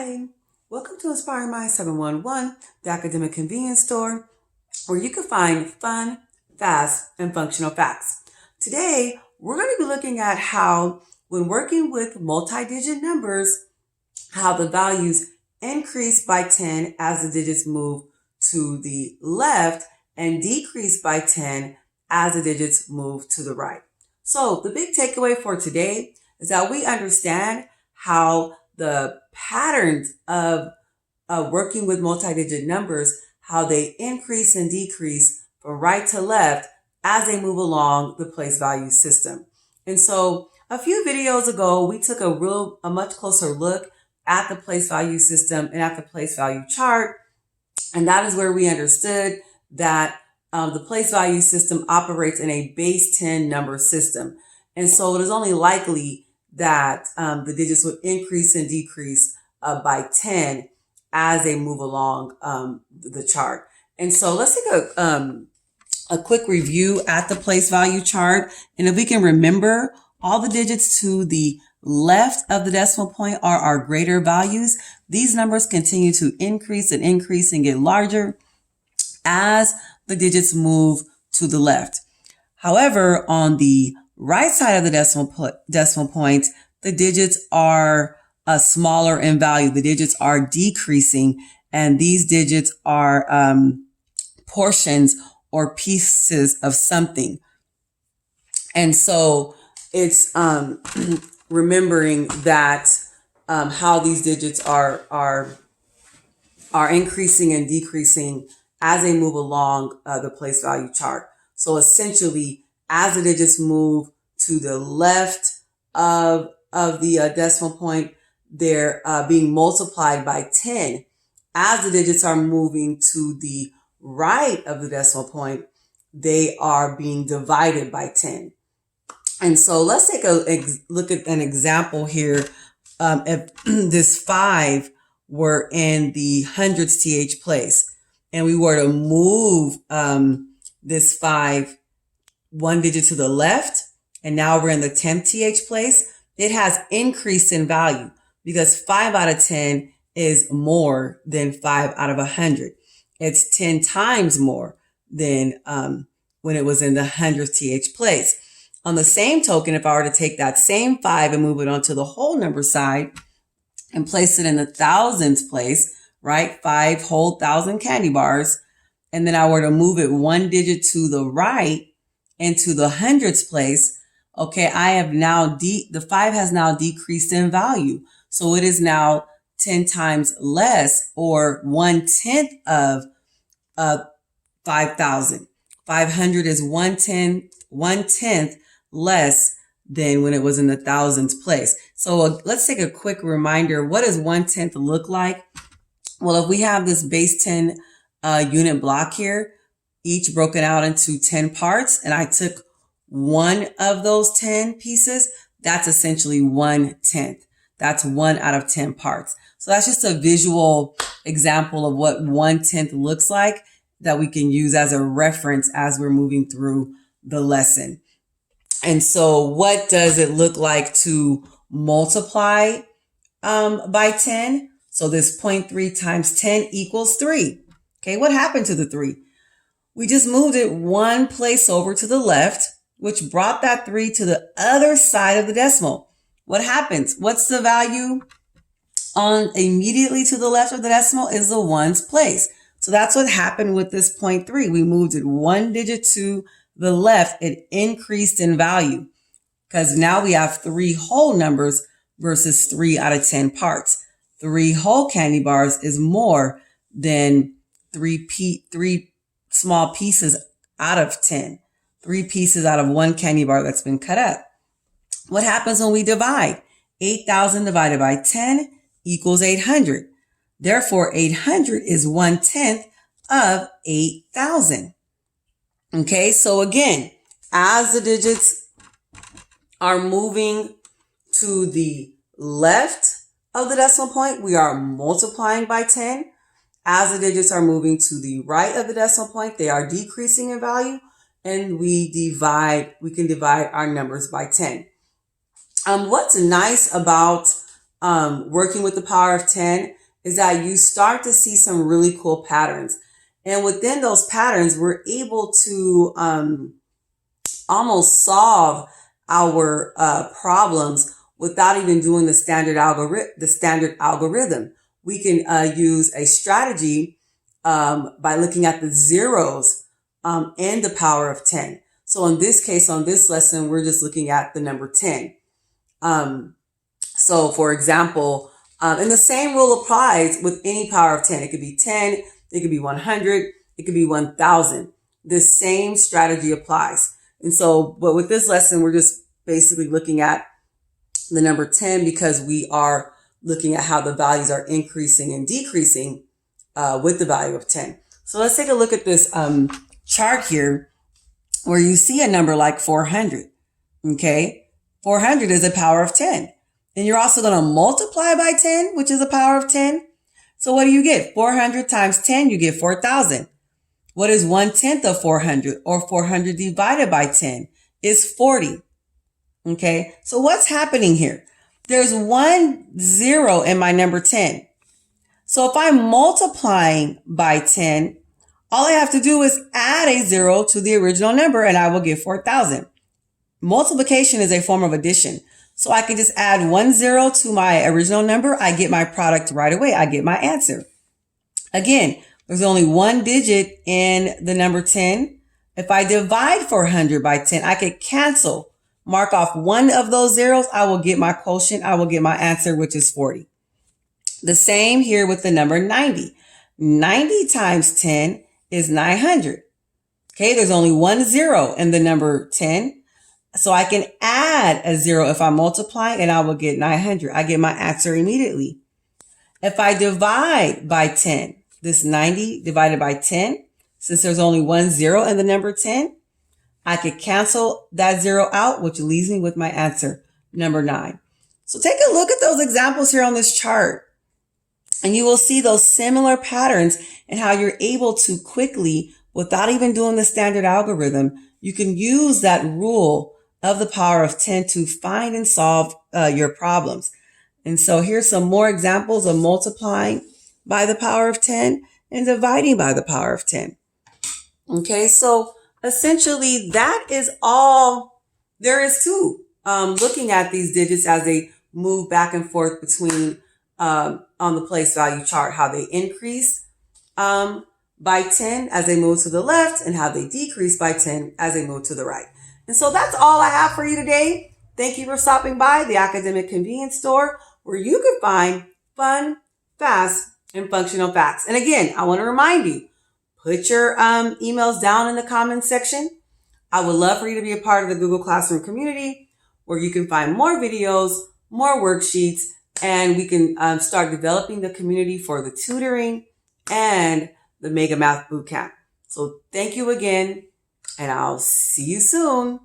Hi, welcome to Inspiring Mind 711, the academic convenience store, where you can find fun, fast, and functional facts. Today, we're going to be looking at how, when working with multi-digit numbers, how the values increase by 10 as the digits move to the left and decrease by 10 as the digits move to the right. So the big takeaway for today is that we understand how the patterns of working with multi-digit numbers, how they increase and decrease from right to left as they move along the place value system. And so a few videos ago, we took a much closer look at the place value system and at the place value chart. And that is where we understood that the place value system operates in a base 10 number system. And so it is only likely that the digits would increase and decrease by 10 as they move along the chart. And so let's take a quick review at the place value chart. And if we can remember, all the digits to the left of the decimal point are our greater values. These numbers continue to increase and get larger as the digits move to the left. However, on the right side of the decimal point, the digits are smaller in value. The digits are decreasing, and these digits are portions or pieces of something. And so it's remembering that how these digits are increasing and decreasing as they move along the place value chart. So essentially, as the digits move to the left of the decimal point, they're being multiplied by 10. As the digits are moving to the right of the decimal point, they are being divided by 10. And so let's take a look at an example here. If this 5 were in the hundredths TH place, and we were to move this 5 one digit to the left, and now we're in the 10th TH place, it has increased in value because 5 out of 10 is more than 5 out of 100. It's 10 times more than when it was in the 100th TH place. On the same token, if I were to take that same 5 and move it onto the whole number side and place it in the thousands place, right? 5 whole thousand candy bars. And then I were to move it one digit to the right into the hundreds place. Okay, I have now, the 5 has now decreased in value. So it is now 10 times less, or 1/10 of 5,000. 500 is 1/10 less than when it was in the thousands place. So let's take a quick reminder. What does 1/10 look like? Well, if we have this base 10 unit block here, each broken out into 10 parts, and I took one of those 10 pieces, that's essentially 1/10. That's 1 out of 10 parts. So that's just a visual example of what 1/10 looks like that we can use as a reference as we're moving through the lesson. And so what does it look like to multiply by 10? So this 0.3 times 10 equals 3. Okay, what happened to the 3? We just moved it one place over to the left, which brought that 3 to the other side of the decimal. What happens? What's the value on immediately to the left of the decimal? Is the ones place. So that's what happened with this 0.3. We moved it one digit to the left. It increased in value because now we have 3 whole numbers versus 3 out of 10 parts. 3 whole candy bars is more than 3 small pieces out of 10. 3 pieces out of 1 candy bar that's been cut up. What happens when we divide? 8,000 divided by 10 equals 800. Therefore, 800 is 1/10 of 8,000. Okay, so again, as the digits are moving to the left of the decimal point, we are multiplying by 10. As the digits are moving to the right of the decimal point, they are decreasing in value, and we can divide our numbers by 10. What's nice about working with the power of 10 is that you start to see some really cool patterns. And within those patterns, we're able to almost solve our problems without even doing the standard algorithm. We can use a strategy by looking at the zeros and the power of 10. So in this case, on this lesson, we're just looking at the number 10. So for example, and the same rule applies with any power of 10. It could be 10, it could be 100, it could be 1,000. The same strategy applies. And so, but with this lesson, we're just basically looking at the number 10 because we are looking at how the values are increasing and decreasing with the value of 10. So let's take a look at this chart here where you see a number like 400. Okay. 400 is a power of 10. And you're also going to multiply by 10, which is a power of 10. So what do you get? 400 times 10, you get 4,000. What is 1/10 of 400 or 400 divided by 10 is 40. Okay. So what's happening here? There's 1 0 in my number 10. So if I'm multiplying by 10, all I have to do is add a 0 to the original number and I will get 4,000. Multiplication is a form of addition. So I can just add 1 0 to my original number. I get my product right away. I get my answer. Again, there's only one digit in the number 10. If I divide 400 by 10, I could cancel, mark off one of those zeros. I will get my quotient. I will get my answer, which is 40. The same here with the number 90. 90 times 10 is 900. Okay, there's only 1 0 in the number 10. So I can add a 0 if I'm multiplying and I will get 900. I get my answer immediately. If I divide by 10, this 90 divided by 10, since there's only 1 0 in the number 10, I could cancel that 0 out, which leaves me with my answer, number 9. So take a look at those examples here on this chart. And you will see those similar patterns and how you're able to quickly, without even doing the standard algorithm, you can use that rule of the power of 10 to find and solve your problems. And so here's some more examples of multiplying by the power of 10 and dividing by the power of 10. Okay, so essentially that is all there is to looking at these digits as they move back and forth between on the place value chart, how they increase by 10 as they move to the left and how they decrease by 10 as they move to the right. And so that's all I have for you today. Thank you for stopping by the Academic Convenience Store where you can find fun, fast, and functional facts. And again, I want to remind you, put your emails down in the comments section. I would love for you to be a part of the Google Classroom community where you can find more videos, more worksheets, and we can start developing the community for the tutoring and the Mega Math Bootcamp. So thank you again, and I'll see you soon.